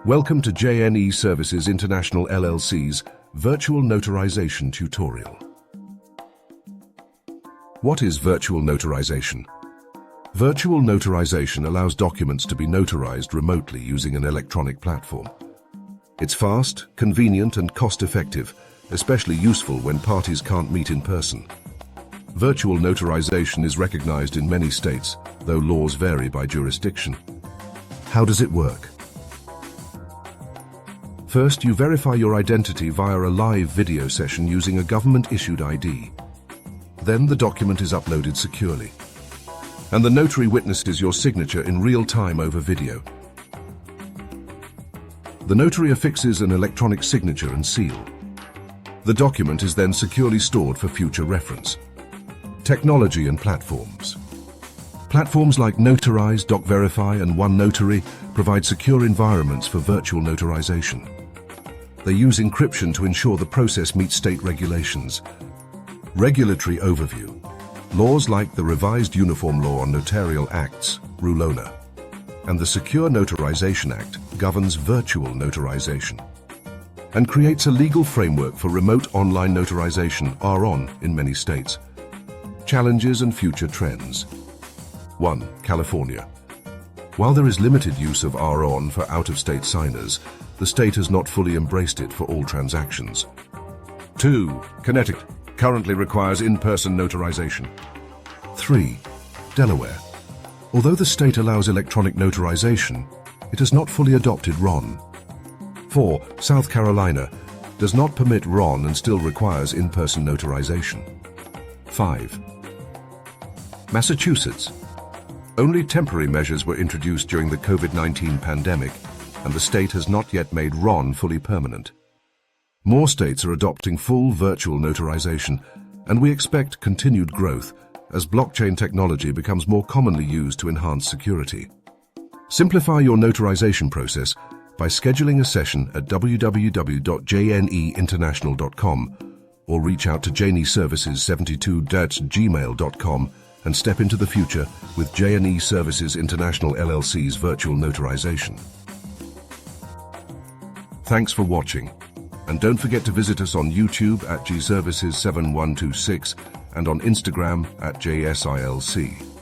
Welcome to JNE Services International LLC's Virtual Notarization tutorial. What is virtual notarization? Virtual notarization allows documents to be notarized remotely using an electronic platform. It's fast, convenient, and cost-effective, especially useful when parties can't meet in person. Virtual notarization is recognized in many states, though laws vary by jurisdiction. How does it work? First, you verify your identity via a live video session using a government-issued ID. Then the document is uploaded securely. And the notary witnesses your signature in real time over video. The notary affixes an electronic signature and seal. The document is then securely stored for future reference. Technology and platforms. Platforms like Notarize, DocVerify, and OneNotary provide secure environments for virtual notarization. They use encryption to ensure the process meets state regulations. Regulatory overview. Laws like the Revised Uniform Law on Notarial Acts, RULONA, and the Secure Notarization Act governs virtual notarization and creates a legal framework for remote online notarization, RON, in many states. Challenges and future trends. 1. California. While there is limited use of RON for out-of-state signers, the state has not fully embraced it for all transactions. 2. Connecticut currently requires in-person notarization. 3. Delaware. Although the state allows electronic notarization, it has not fully adopted RON. 4. South Carolina does not permit RON and still requires in-person notarization. 5. Massachusetts. Only temporary measures were introduced during the COVID-19 pandemic, and the state has not yet made RON fully permanent. More states are adopting full virtual notarization, and we expect continued growth as blockchain technology becomes more commonly used to enhance security. Simplify your notarization process by scheduling a session at www.jneinternational.com or reach out to jneservices72@gmail.com and step into the future with JNE Services International LLC's virtual notarization. Thanks for watching, and don't forget to visit us on YouTube at JServices7126 and on Instagram at JSILC.